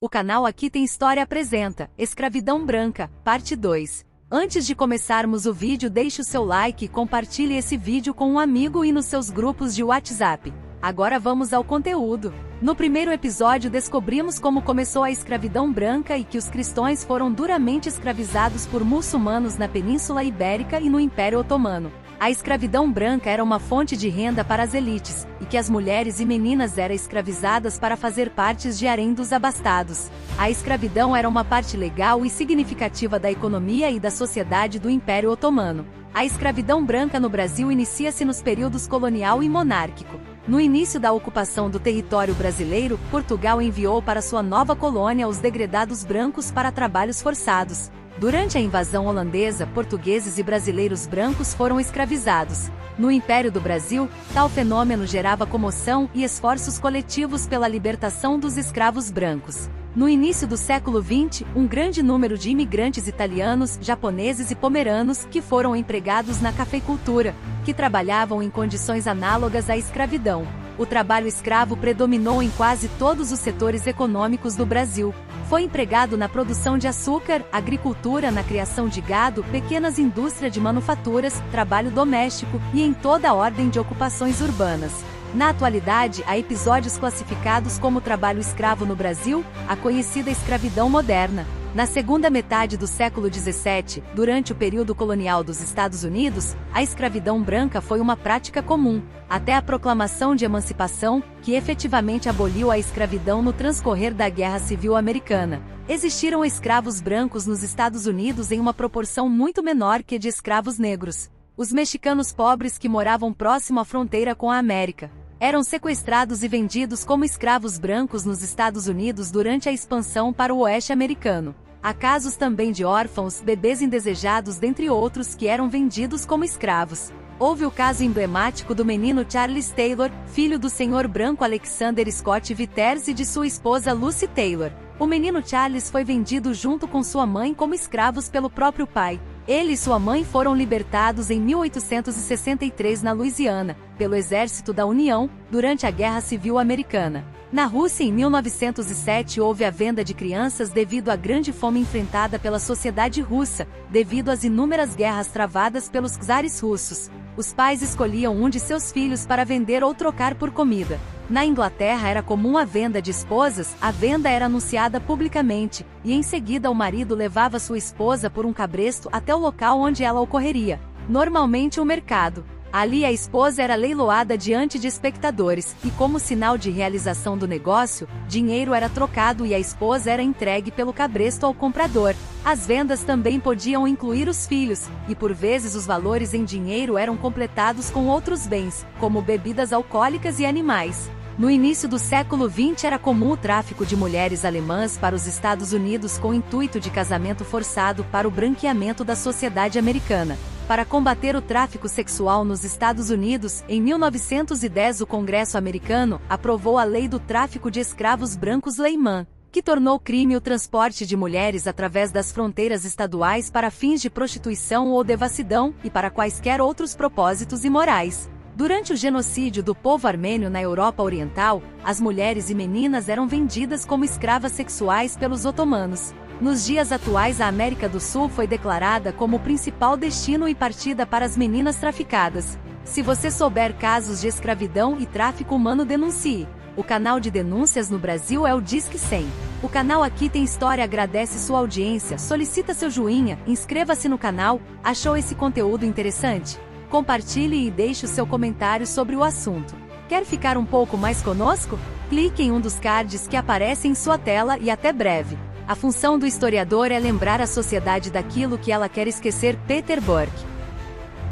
O canal Aqui Tem História apresenta Escravidão Branca, parte 2. Antes de começarmos o vídeo, deixe o seu like e compartilhe esse vídeo com um amigo e nos seus grupos de WhatsApp. Agora vamos ao conteúdo. No primeiro episódio descobrimos como começou a escravidão branca e que os cristãos foram duramente escravizados por muçulmanos na Península Ibérica e no Império Otomano. A escravidão branca era uma fonte de renda para as elites, e que as mulheres e meninas eram escravizadas para fazer partes de harém dos abastados. A escravidão era uma parte legal e significativa da economia e da sociedade do Império Otomano. A escravidão branca no Brasil inicia-se nos períodos colonial e monárquico. No início da ocupação do território brasileiro, Portugal enviou para sua nova colônia os degredados brancos para trabalhos forçados. Durante a invasão holandesa, portugueses e brasileiros brancos foram escravizados. No Império do Brasil, tal fenômeno gerava comoção e esforços coletivos pela libertação dos escravos brancos. No início do século XX, um grande número de imigrantes italianos, japoneses e pomeranos que foram empregados na cafeicultura, que trabalhavam em condições análogas à escravidão. O trabalho escravo predominou em quase todos os setores econômicos do Brasil. Foi empregado na produção de açúcar, agricultura, na criação de gado, pequenas indústrias de manufaturas, trabalho doméstico e em toda a ordem de ocupações urbanas. Na atualidade, há episódios classificados como trabalho escravo no Brasil, a conhecida escravidão moderna. Na segunda metade do século XVII, durante o período colonial dos Estados Unidos, a escravidão branca foi uma prática comum, até a proclamação de emancipação, que efetivamente aboliu a escravidão no transcorrer da Guerra Civil Americana. Existiram escravos brancos nos Estados Unidos em uma proporção muito menor que de escravos negros. Os mexicanos pobres que moravam próximo à fronteira com a América eram sequestrados e vendidos como escravos brancos nos Estados Unidos durante a expansão para o oeste americano. Há casos também de órfãos, bebês indesejados, dentre outros, que eram vendidos como escravos. Houve o caso emblemático do menino Charles Taylor, filho do senhor branco Alexander Scott Vitters e de sua esposa Lucy Taylor. O menino Charles foi vendido junto com sua mãe como escravos pelo próprio pai. Ele e sua mãe foram libertados em 1863 na Louisiana, pelo Exército da União, durante a Guerra Civil Americana. Na Rússia, em 1907, houve a venda de crianças devido à grande fome enfrentada pela sociedade russa, devido às inúmeras guerras travadas pelos czares russos. Os pais escolhiam um de seus filhos para vender ou trocar por comida. Na Inglaterra era comum a venda de esposas, a venda era anunciada publicamente, e em seguida o marido levava sua esposa por um cabresto até o local onde ela ocorreria, normalmente um mercado. Ali a esposa era leiloada diante de espectadores, e como sinal de realização do negócio, dinheiro era trocado e a esposa era entregue pelo cabresto ao comprador. As vendas também podiam incluir os filhos, e por vezes os valores em dinheiro eram completados com outros bens, como bebidas alcoólicas e animais. No início do século XX era comum o tráfico de mulheres alemãs para os Estados Unidos com o intuito de casamento forçado para o branqueamento da sociedade americana. Para combater o tráfico sexual nos Estados Unidos, em 1910 o Congresso americano aprovou a Lei do Tráfico de Escravos Brancos Lei Mann, que tornou crime o transporte de mulheres através das fronteiras estaduais para fins de prostituição ou devassidão, e para quaisquer outros propósitos imorais. Durante o genocídio do povo armênio na Europa Oriental, as mulheres e meninas eram vendidas como escravas sexuais pelos otomanos. Nos dias atuais, a América do Sul foi declarada como o principal destino e partida para as meninas traficadas. Se você souber casos de escravidão e tráfico humano, denuncie. O canal de denúncias no Brasil é o Disque 100. O canal Aqui Tem História agradece sua audiência, solicita seu joinha, inscreva-se no canal. Achou esse conteúdo interessante? Compartilhe e deixe o seu comentário sobre o assunto. Quer ficar um pouco mais conosco? Clique em um dos cards que aparecem em sua tela e até breve. A função do historiador é lembrar a sociedade daquilo que ela quer esquecer. Peter Burke.